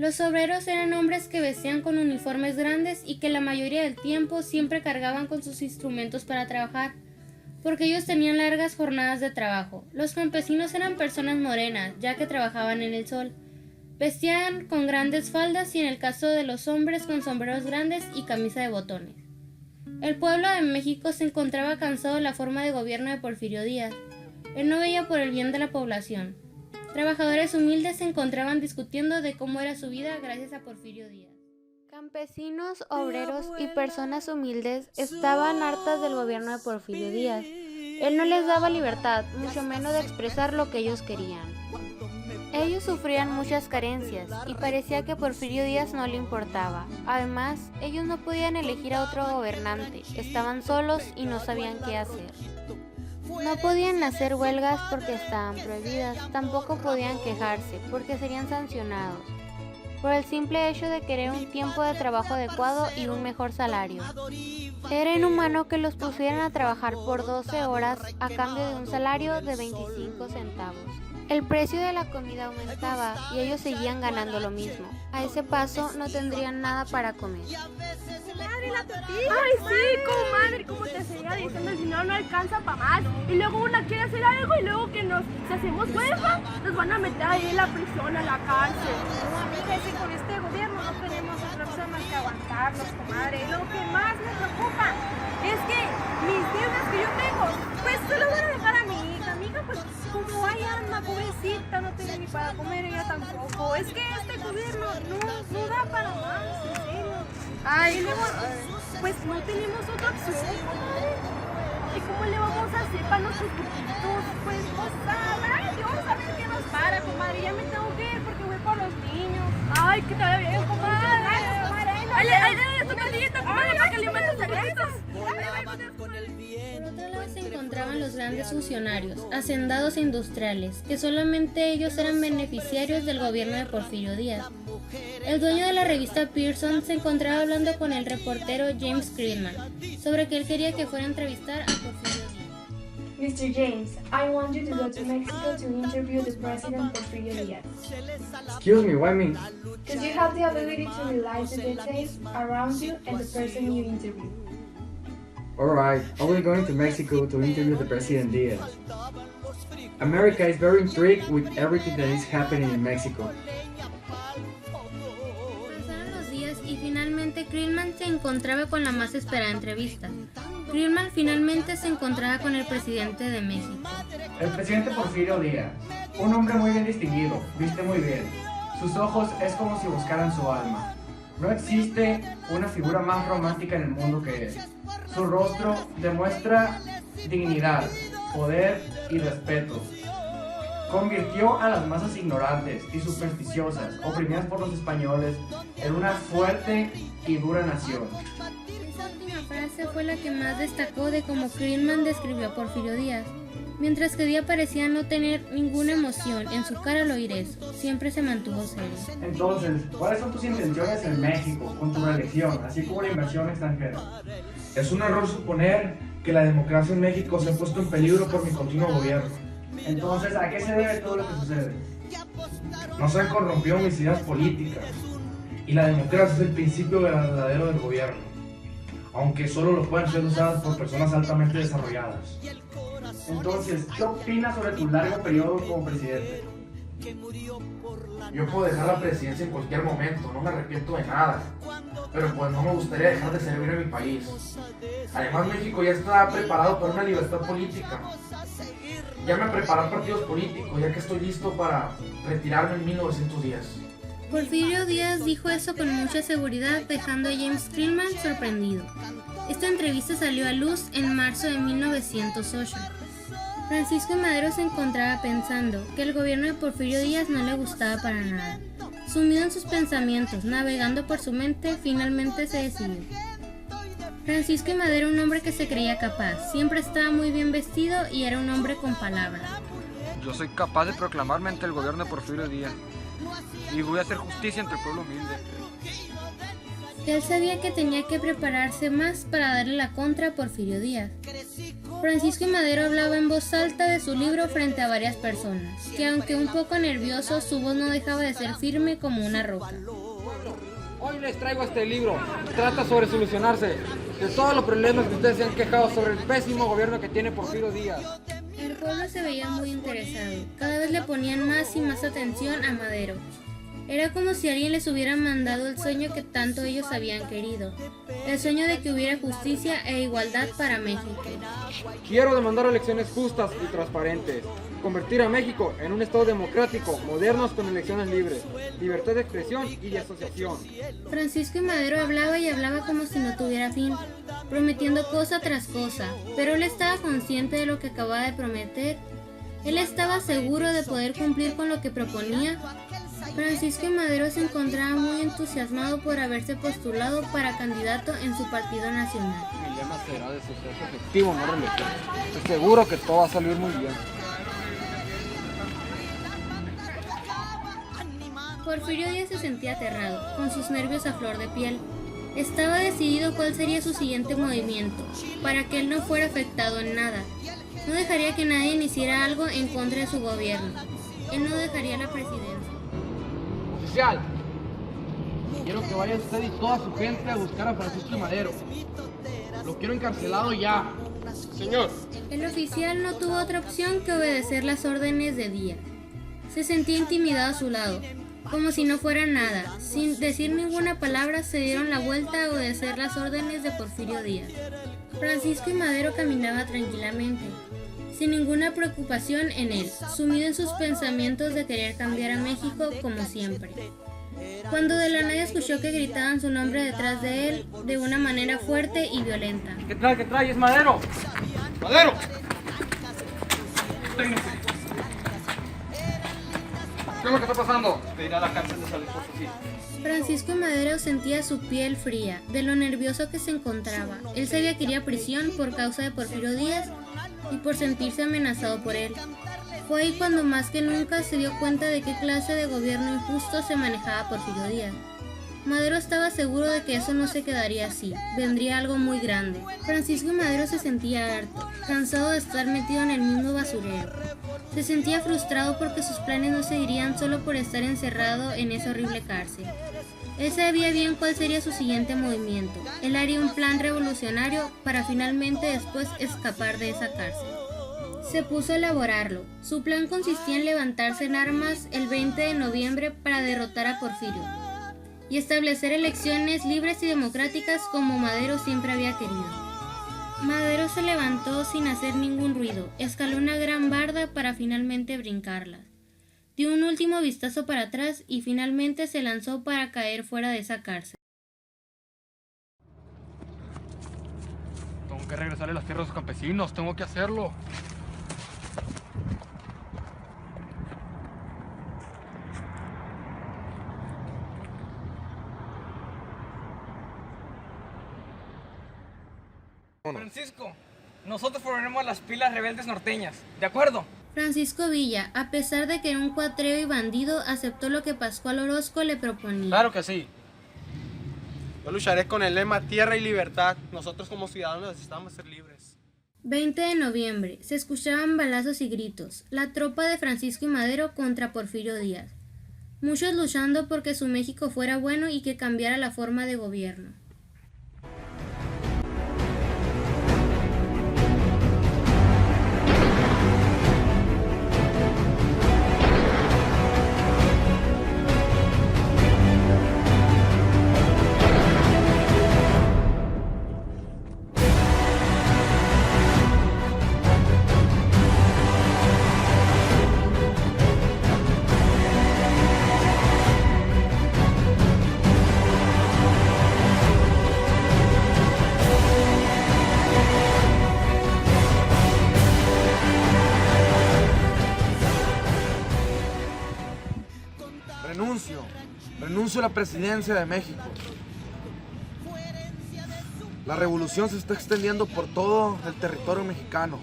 Los obreros eran hombres que vestían con uniformes grandes y que la mayoría del tiempo siempre cargaban con sus instrumentos para trabajar, porque ellos tenían largas jornadas de trabajo. Los campesinos eran personas morenas, ya que trabajaban en el sol. Vestían con grandes faldas y en el caso de los hombres con sombreros grandes y camisa de botones. El pueblo de México se encontraba cansado de la forma de gobierno de Porfirio Díaz. Él no veía por el bien de la población. Trabajadores humildes se encontraban discutiendo de cómo era su vida gracias a Porfirio Díaz. Campesinos, obreros y personas humildes estaban hartas del gobierno de Porfirio Díaz. Él no les daba libertad, mucho menos de expresar lo que ellos querían. Ellos sufrían muchas carencias y parecía que Porfirio Díaz no le importaba. Además, ellos no podían elegir a otro gobernante, estaban solos y no sabían qué hacer. No podían hacer huelgas porque estaban prohibidas, tampoco podían quejarse porque serían sancionados por el simple hecho de querer un tiempo de trabajo adecuado y un mejor salario. Era inhumano que los pusieran a trabajar por 12 horas a cambio de un salario de 25 centavos. El precio de la comida aumentaba y ellos seguían ganando lo mismo. A ese paso no tendrían nada para comer. Madre, la tortilla. Ay, sí, comadre, como te seguía diciendo, el dinero no alcanza para más. Y luego una quiere hacer algo y luego que si hacemos huelga, nos van a meter ahí en la prisión, a la cárcel. No, amiga, es que con este gobierno no tenemos otra opción más que aguantarnos, comadre. Lo que más me preocupa es que mis deudas que yo tengo, pues se lo van a dejar a mi hija. Mi hija, pues como hay alma, pobrecita, no tiene ni para comer, ella tampoco. Es que este gobierno no da para más, en serio. Ay, Y luego, pues no tenemos otra opción, comadre. ¿Y cómo le vamos a hacer para nuestros poquitos? Pues no sabe, Dios a ver qué nos para, comadre. Ya me tengo que ir porque voy por los niños. ay, que te vaya bien, comadre. Ay, tu tortillita, comadre, para que alimentes secretos. Por otro lado se encontraban los grandes funcionarios, hacendados e industriales, que solamente ellos eran beneficiarios del gobierno de Porfirio Díaz. El dueño de la revista Pearson se encontraba hablando con el reportero James Creedman sobre que él quería que fuera a entrevistar a Porfirio Díaz. Mr. James, I want you to go to Mexico to interview the President Porfirio Díaz. Excuse me, why me? Because you have the ability to realize the details around you and the person you interview. Alright, I will be going to Mexico to interview the President Diaz. America is very intrigued with everything that is happening in Mexico. Pasaron los días y finalmente Creedman se encontraba con la más esperada entrevista. Creedman finalmente se encontraba con el presidente de México. El presidente Porfirio Díaz, un hombre muy bien distinguido, viste muy bien. Sus ojos es como si buscaran su alma. No existe una figura más romántica en el mundo que él. Su rostro demuestra dignidad, poder y respeto. Convirtió a las masas ignorantes y supersticiosas, oprimidas por los españoles, en una fuerte y dura nación. Esa última frase fue la que más destacó de cómo Creedman describió a Porfirio Díaz. Mientras que Díaz parecía no tener ninguna emoción en su cara al oír eso, siempre se mantuvo serio. Entonces, ¿cuáles son tus intenciones en México con tu reelección, así como la inversión extranjera? Es un error suponer que la democracia en México se ha puesto en peligro por mi continuo gobierno. Entonces, ¿a qué se debe todo lo que sucede? No se han corrompido mis ideas políticas y la democracia es el principio verdadero del gobierno, aunque solo lo pueden ser usadas por personas altamente desarrolladas. Entonces, ¿qué opinas sobre tu largo periodo como presidente? Yo puedo dejar la presidencia en cualquier momento, no me arrepiento de nada, pero pues no me gustaría dejar de servir a mi país. Además, México ya está preparado para una libertad política. Ya me preparé partidos políticos, ya que estoy listo para retirarme en 1910. Porfirio Díaz dijo eso con mucha seguridad, dejando a James Creedman sorprendido. Esta entrevista salió a luz en marzo de 1908. Francisco I. Madero se encontraba pensando que el gobierno de Porfirio Díaz no le gustaba para nada. Sumido en sus pensamientos, navegando por su mente, finalmente se decidió. Francisco I. Madero era un hombre que se creía capaz, siempre estaba muy bien vestido y era un hombre con palabra. Yo soy capaz de proclamarme ante el gobierno de Porfirio Díaz y voy a hacer justicia entre el pueblo humilde. Él sabía que tenía que prepararse más para darle la contra a Porfirio Díaz. Francisco y Madero hablaba en voz alta de su libro frente a varias personas, que aunque un poco nervioso, su voz no dejaba de ser firme como una roca. Hoy les traigo este libro. Trata sobre solucionarse de todos los problemas que ustedes se han quejado sobre el pésimo gobierno que tiene Porfirio Díaz. El pueblo se veía muy interesado. Cada vez le ponían más y más atención a Madero. Era como si alguien les hubiera mandado el sueño que tanto ellos habían querido. El sueño de que hubiera justicia e igualdad para México. Quiero demandar elecciones justas y transparentes. Convertir a México en un estado democrático, modernos con elecciones libres, libertad de expresión y de asociación. Francisco y Madero hablaba y hablaba como si no tuviera fin, prometiendo cosa tras cosa, pero él estaba consciente de lo que acababa de prometer. Él estaba seguro de poder cumplir con lo que proponía. Francisco y Madero se encontraba muy entusiasmado por haberse postulado para candidato en su partido nacional. Mi lema será de suceso efectivo, no reelección. Estoy seguro que todo va a salir muy bien. Porfirio Díaz se sentía aterrado, con sus nervios a flor de piel. Estaba decidido cuál sería su siguiente movimiento, para que él no fuera afectado en nada. No dejaría que nadie hiciera algo en contra de su gobierno. Él no dejaría la presidencia. Oficial, quiero que vaya usted y toda su gente a buscar a Francisco y Madero. Lo quiero encarcelado ya. Señor. El oficial no tuvo otra opción que obedecer las órdenes de Díaz. Se sentía intimidado a su lado, como si no fuera nada. Sin decir ninguna palabra se dieron la vuelta a obedecer las órdenes de Porfirio Díaz. Francisco y Madero caminaba tranquilamente, sin ninguna preocupación en él, sumido en sus pensamientos de querer cambiar a México como siempre. Cuando de la nada escuchó que gritaban su nombre detrás de él de una manera fuerte y violenta. ¿Qué trae? ¿Qué trae? ¡Es Madero! ¡Madero! ¿Qué es lo que está pasando? Pedirá a la cárcel de San Luis Potosí. Francisco y Madero sentía su piel fría de lo nervioso que se encontraba. Él sabía que iría a prisión por causa de Porfirio Díaz y por sentirse amenazado por él. Fue ahí cuando más que nunca se dio cuenta de qué clase de gobierno injusto se manejaba Porfirio Díaz. Madero estaba seguro de que eso no se quedaría así, vendría algo muy grande. Francisco y Madero se sentía harto, cansado de estar metido en el mismo basurero. Se sentía frustrado porque sus planes no se irían solo por estar encerrado en esa horrible cárcel. Él sabía bien cuál sería su siguiente movimiento. Él haría un plan revolucionario para finalmente después escapar de esa cárcel. Se puso a elaborarlo. Su plan consistía en levantarse en armas el 20 de noviembre para derrotar a Porfirio y establecer elecciones libres y democráticas como Madero siempre había querido. Madero se levantó sin hacer ningún ruido, escaló una gran barda para finalmente brincarla. Dio un último vistazo para atrás y finalmente se lanzó para caer fuera de esa cárcel. Tengo que regresar a las tierras de los campesinos, tengo que hacerlo. Francisco, nosotros formaremos las pilas rebeldes norteñas, ¿de acuerdo? Francisco Villa, a pesar de que era un cuatrero y bandido, aceptó lo que Pascual Orozco le proponía. Claro que sí. Yo lucharé con el lema Tierra y Libertad. Nosotros como ciudadanos necesitamos ser libres. 20 de noviembre. Se escuchaban balazos y gritos. La tropa de Francisco y Madero contra Porfirio Díaz. Muchos luchando porque su México fuera bueno y que cambiara la forma de gobierno. Renuncio a la presidencia de México. La revolución se está extendiendo por todo el territorio mexicano.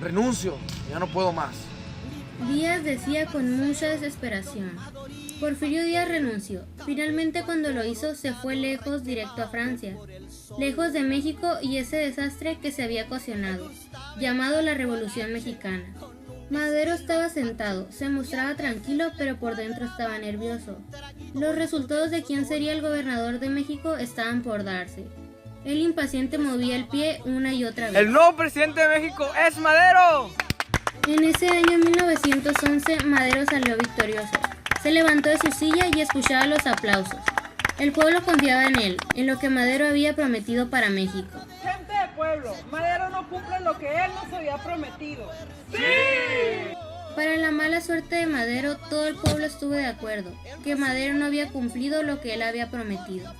Renuncio, ya no puedo más. Díaz decía con mucha desesperación. Porfirio Díaz renunció. Finalmente, cuando lo hizo, se fue lejos, directo a Francia, lejos de México y ese desastre que se había ocasionado, llamado la Revolución Mexicana. Madero estaba sentado, se mostraba tranquilo, pero por dentro estaba nervioso. Los resultados de quién sería el gobernador de México estaban por darse. El impaciente movía el pie una y otra vez. ¡El nuevo presidente de México es Madero! En ese año 1911, Madero salió victorioso. Se levantó de su silla y escuchaba los aplausos. El pueblo confiaba en él, en lo que Madero había prometido para México. Gente de pueblo, Madero no cumple lo que él nos había prometido. Para la mala suerte de Madero, todo el pueblo estuvo de acuerdo, que Madero no había cumplido lo que él había prometido.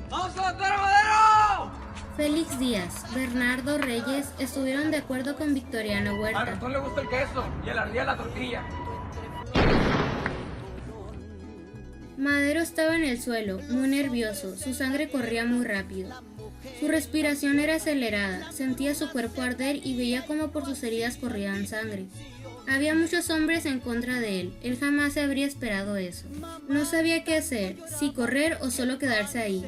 ¡Vamos a matar a Madero! Félix Díaz, Bernardo Reyes estuvieron de acuerdo con Victoriano Al Huerta. ratón le gusta el queso y a la ardilla la tortilla. Madero estaba en el suelo, muy nervioso, su sangre corría muy rápido. Su respiración era acelerada, sentía su cuerpo arder y veía como por sus heridas corrían sangre. Había muchos hombres en contra de él, él jamás se habría esperado eso. No sabía qué hacer, si correr o solo quedarse ahí.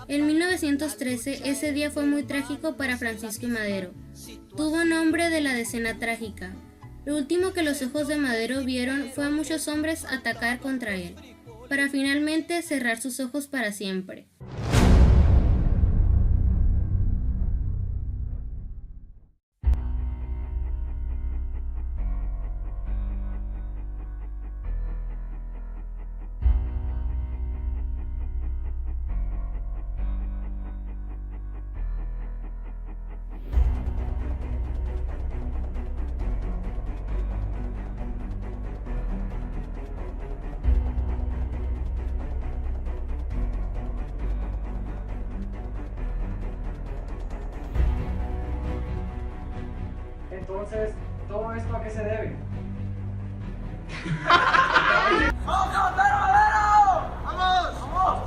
En 1913, ese día fue muy trágico para Francisco y Madero. Tuvo nombre de la decena trágica. Lo último que los ojos de Madero vieron fue a muchos hombres atacar contra él, para finalmente cerrar sus ojos para siempre. Entonces, ¿todo esto a qué se debe? ¡Vamos a matar a Madero! ¡Vamos! ¡Vamos!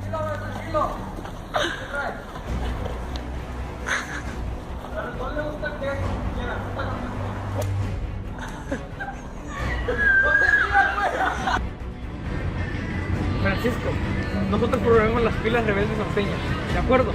Tranquilo, tranquilo. Al ratón le gusta el queso y a la ardilla la tortilla. Francisco, nosotros promovemos las filas rebeldes norteñas, ¿de acuerdo?